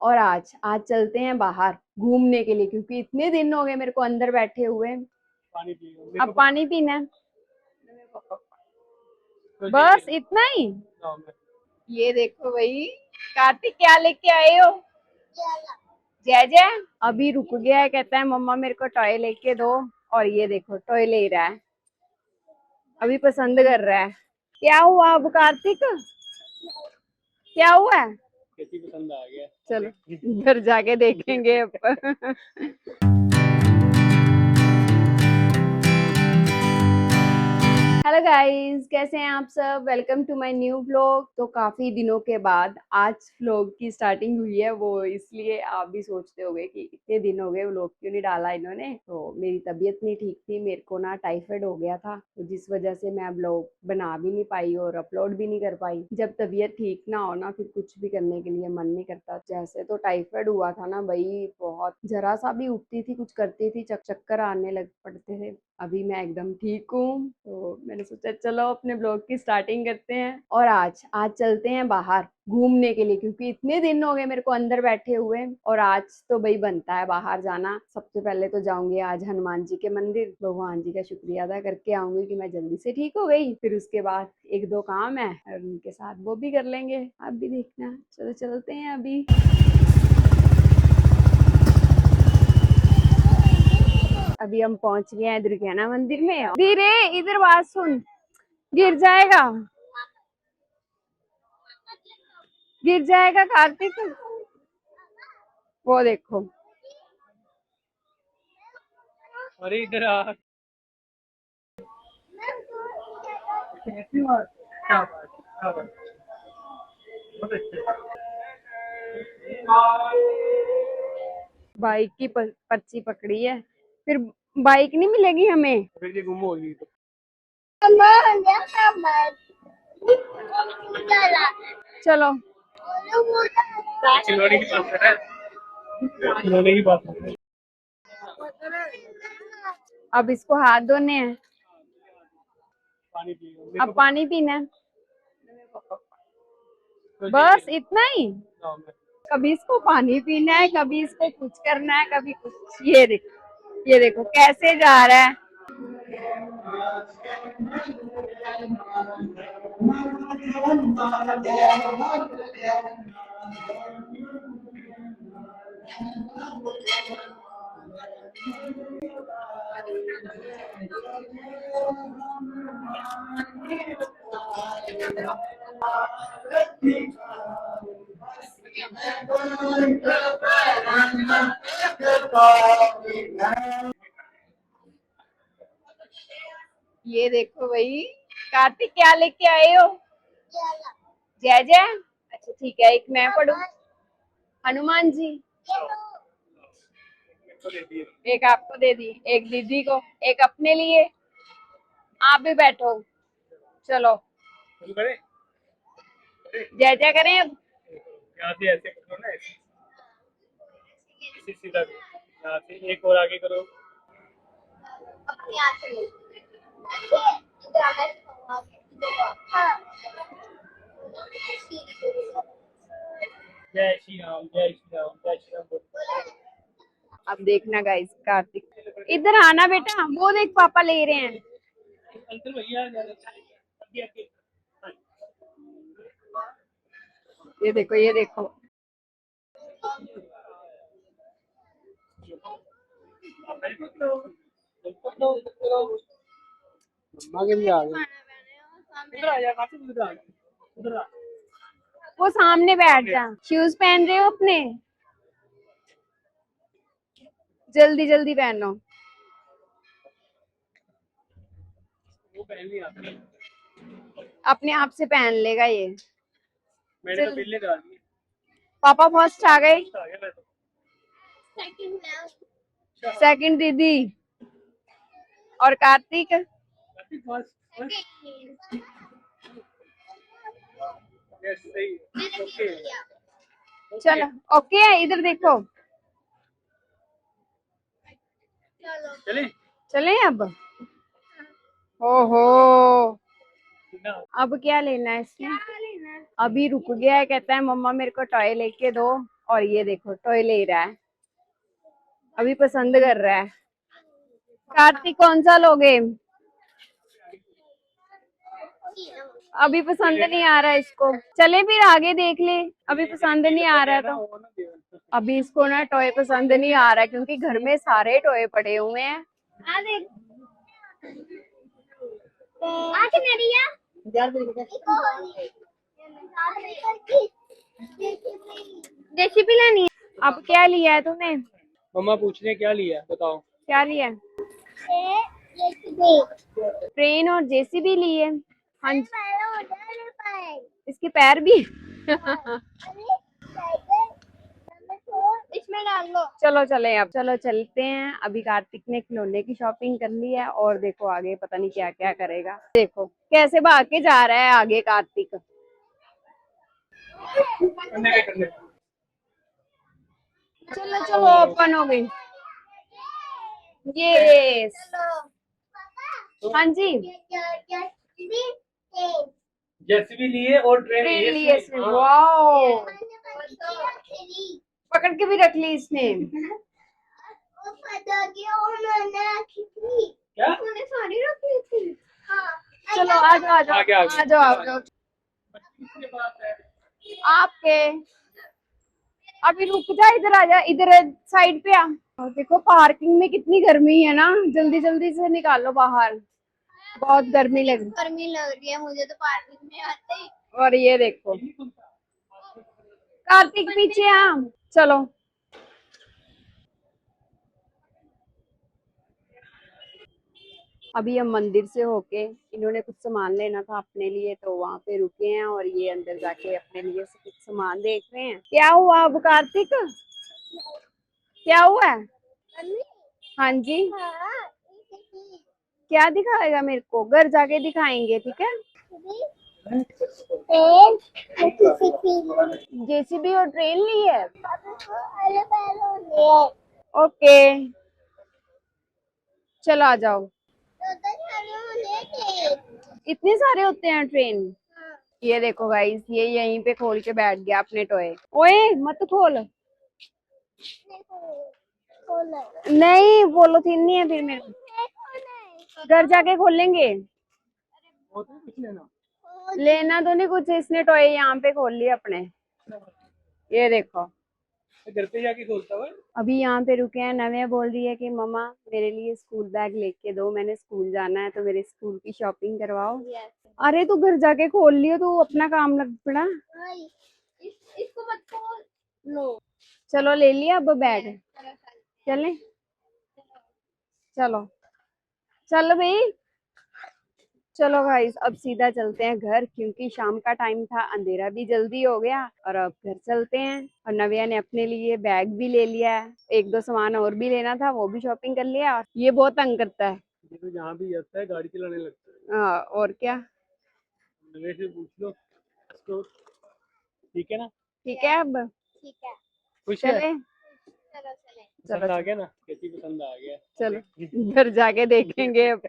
और आज आज चलते हैं बाहर घूमने के लिए, क्योंकि इतने दिन हो गए मेरे को अंदर बैठे हुए। पानी पियो अब पानी पीना है, बस इतना ही। ये देखो भाई, कार्तिक क्या लेके आए हो? जय जय अभी रुक गया है, कहता है मम्मा मेरे को टॉय लेके दो। और ये देखो टॉय ले रहा है, अभी पसंद कर रहा है। क्या हुआ अब कार्तिक, क्या हुआ है? कैसी पसंद आ गया? चलो घर जाके देखेंगे अब। हेलो गाइस, कैसे हैं आप सब? Welcome to my new vlog. तो काफी दिनों के बाद आज व्लॉग की स्टार्टिंग हुई है, वो इसलिए आप भी सोचते होंगे कि इतने दिन हो गए व्लॉग क्यों नहीं डाला इन्होंने। तो मेरी तबीयत नहीं ठीक थी, मेरे को ना टाइफाइड हो गया था, तो जिस वजह से मैं व्लॉग बना भी नहीं पाई और अपलोड भी नहीं कर पाई। जब तबीयत ठीक ना हो ना, फिर कुछ भी करने के लिए मन नहीं करता। जैसे तो टाइफाइड हुआ था ना भाई, बहुत जरा सा भी उठती थी, कुछ करती थी, चक्कर आने लग पड़ते थे। अभी मैं एकदम ठीक हूँ, तो मैंने सोचा चलो अपने ब्लॉग की स्टार्टिंग करते हैं। और आज आज चलते हैं बाहर घूमने के लिए, क्योंकि इतने दिन हो गए मेरे को अंदर बैठे हुए। और आज तो भाई बनता है बाहर जाना। सबसे पहले तो जाऊंगी आज हनुमान जी के मंदिर, भगवान जी का शुक्रिया अदा करके आऊंगी कि मैं जल्दी से ठीक हो गई। फिर उसके बाद एक दो काम है और उनके साथ वो भी कर लेंगे, आप भी देखना। चलो चलते हैं अभी। अभी हम पहुंच गए हैं दुर्गाना मंदिर में। धीरे, इधर बात सुन, गिर जाएगा, गिर जाएगा कार्तिक। वो देखो, अरे इधर आ। कैसी बात? क्या बात? क्या बात? बहुत अच्छे। बाइक की पर्ची पकड़ी है, फिर बाइक नहीं मिलेगी हमें। फिर ये गुम होगी तो चलो खिलौने की बात कर रहा है। खिलौने की बात कर रहा है। अब इसको हाथ धोने हैं, पानी पियो अब पानी पीना है, बस इतना ही। कभी इसको पानी पीना है, कभी इसको कुछ करना है, कभी कुछ। ये देखो, ये देखो कैसे जा रहा है। ये देखो भाई, कार्तिक क्या लेके आए हो? जय जय। अच्छा ठीक है, एक मैं पढ़ू, हनुमान जी। एक आपको दे दी, एक दीदी को, एक अपने लिए। आप भी बैठो, चलो जय जय करें अब। यहाँ से ऐसे करो ना, ऐसे सीधा यहाँ से एक और आगे करो। जय श्री राम, जय श्री राम, जय श्री राम बोलो। अब देखना गाइस, कार्तिक इधर आना बेटा, वो देख पापा ले रहे हैं। अंकल भैया अभी आके ये देखो, ये देखो। मम्मा के भी आ गए। इधर आ जा, काफी इधर आ जा, इधर आ। वो सामने बैठ जा। शूज पहन रहे हो अपने? जल्दी जल्दी पहनो। वो पहन नहीं आती। अपने आप से पहन लेगा ये। मैंने तो चल, बिल्ले डाल दी। पापा फर्स्ट आ गए, आ गया मैं तो। सेकंड दीदी और कार्तिक। काफी फास्ट। यस सही। ओके। चलो ओके है, इधर देखो। चले। चले अब। ओहो, अब क्या लेना है इसमें? अभी रुक गया है, कहता है मम्मा मेरे को टॉय लेके दो। और ये देखो टॉय ले रहा है, अभी पसंद कर रहा है। कार्तिक कौन सा लोगे? अभी पसंद नहीं आ रहा इसको, चले फिर आगे देख ले। अभी पसंद नहीं आ रहा तो अभी इसको ना टॉय पसंद नहीं आ रहा क्योंकि घर में सारे टॉय पड़े हुए हैं। रेसिपी लानी है। अब क्या लिया है तूने? मम्मा पूछ रहे क्या लिया है, बताओ। क्या लिया है? ट्रेन और जेसीबी लिए। हाँ जी, इसके पैर भी इसमें डाल लो। चलो चले, अब चलो चलते हैं। अभी कार्तिक ने खिलौने की शॉपिंग कर ली है और देखो आगे पता नहीं क्या क्या करेगा। देखो कैसे भाग के जा रहा है आगे कार्तिक। चलो चलो ओपन हो गई। ये हाँ जी, जेसीबी लिए और ट्रेन ट्रेन लिए लिए इसने। वाओ, पकड़ के भी रख ली इसने। क्या? चलो आ जाओ आ जाओ आ जाओ आ जाओ। आपके अभी रुक जा, इधर आ जा, इधर साइड पे आ। और देखो पार्किंग में कितनी गर्मी है ना, जल्दी जल्दी से निकालो बाहर, बहुत गर्मी लग रही है मुझे तो पार्किंग में आते ही। और ये देखो कार्तिक पीछे आ। चलो अभी हम मंदिर से होके, इन्होंने कुछ सामान लेना था अपने लिए तो वहां पे रुके हैं और ये अंदर जाके अपने लिए से कुछ सामान देख रहे हैं। क्या हुआ अब कार्तिक, क्या हुआ है? हाँ जी, क्या दिखाएगा मेरे को? घर जाके दिखाएंगे, ठीक है। जेसीबी और ट्रेन ली है। ओके चलो आ जाओ। इतने सारे होते हैं ट्रेन। ये देखो गाइस, ये यहीं पे खोल के बैठ गया अपने टॉय। ओए मत खोल, नहीं पॉलीथीन नहीं है फिर मेरे को। घर जाके खोलेंगे। लेना तो नहीं कुछ, इसने टॉय यहाँ पे खोल लिया अपने। ये देखो घर पे जाके खोलता हुआ। अभी यहाँ पे रुके हैं। नव्या बोल रही है कि मम्मा मेरे लिए स्कूल बैग लेके दो, मैंने स्कूल जाना है तो मेरे स्कूल की शॉपिंग करवाओ। अरे तू घर जाके खोल लियो, तू अपना काम लग पड़ा। इसको मत खोल लो। चलो ले लिया अब बैग, चले चलो चलो भाई। चलो गाइस अब सीधा चलते हैं घर क्योंकि शाम का टाइम था, अंधेरा भी जल्दी हो गया और अब घर चलते हैं। और नव्या ने अपने लिए बैग भी ले लिया है, एक दो सामान और भी लेना था वो भी शॉपिंग कर लिया। ये बहुत तंग करता है, ये तो जहाँ भी जाता है गाड़ी चलाने लगता है। हाँ और क्या। नवेश से पूछ लो इसको, ठीक है ना? ठीक है अब खुश है? चले। पसंद आ गया ना? कैसी पसंद आ गया? चलो घर जाके देखेंगे अब।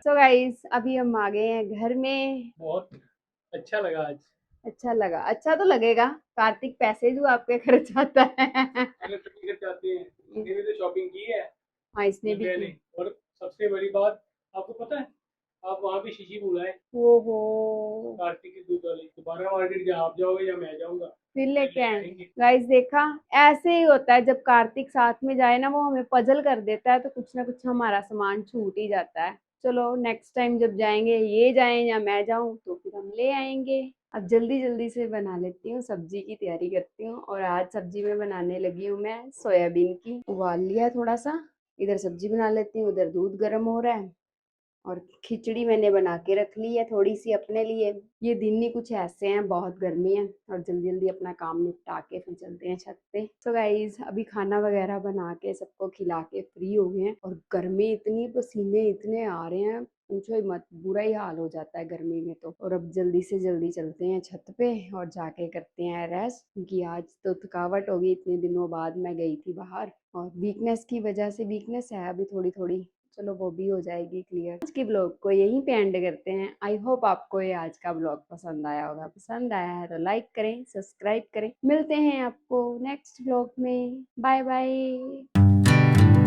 सो गाइस अभी हम आ गए हैं घर में। बहुत अच्छा लगा आज। अच्छा लगा, अच्छा तो लगेगा, कार्तिक पैसे जो आपके खर्च आता है। मैंने छुट्टी कर जाते हैं, इसने भी तो शॉपिंग की है। हाँ इसने भी नव्या की। ने। और सबसे बड़ी बात आपको पता है, आप वहाँ भी शीशी बुलाए ओहो कार्तिक की दूध वाली। दोबारा मार्केट जहाँ आप जाओगे या मैं जाऊंगा फिर फिर लेके ले आए। आएंगे। गाइस देखा, ऐसे ही होता है जब कार्तिक साथ में जाए ना, वो हमें पजल कर देता है तो कुछ ना कुछ हमारा सामान छूट ही जाता है। चलो नेक्स्ट टाइम जब जाएंगे, ये जाएं या मैं जाऊं तो फिर हम ले आएंगे। अब जल्दी जल्दी से बना लेती हूँ, सब्जी की तैयारी करती हूँ। और आज सब्जी में बनाने लगी हूँ मैं सोयाबीन की। उबाल लिया थोड़ा सा, इधर सब्जी बना लेती हूँ, उधर दूध गर्म हो रहा है। और खिचड़ी मैंने बना के रख ली है थोड़ी सी अपने लिए। ये दिन ही कुछ ऐसे हैं, बहुत गर्मी है और जल्दी जल्दी अपना काम निपटा के फिर चलते हैं छत पे। तो गाइज अभी खाना वगैरह बना के सबको खिला के फ्री हो गए हैं और गर्मी इतनी, पसीने इतने आ रहे हैं, पूछो ही मत, बुरा ही हाल हो जाता है गर्मी में तो। और अब जल्दी से जल्दी चलते हैं छत पे और जाके करते हैं रेस्ट, क्योंकि आज तो थकावट हो गई, इतने दिनों बाद मैं गई थी बाहर और वीकनेस की वजह से, वीकनेस है अभी थोड़ी थोड़ी, चलो वो भी हो जाएगी क्लियर। आज के ब्लॉग को यहीं पे एंड करते हैं। आई होप आपको ये आज का ब्लॉग पसंद आया होगा। पसंद आया है तो लाइक करें, सब्सक्राइब करें। मिलते हैं आपको नेक्स्ट ब्लॉग में। Bye bye.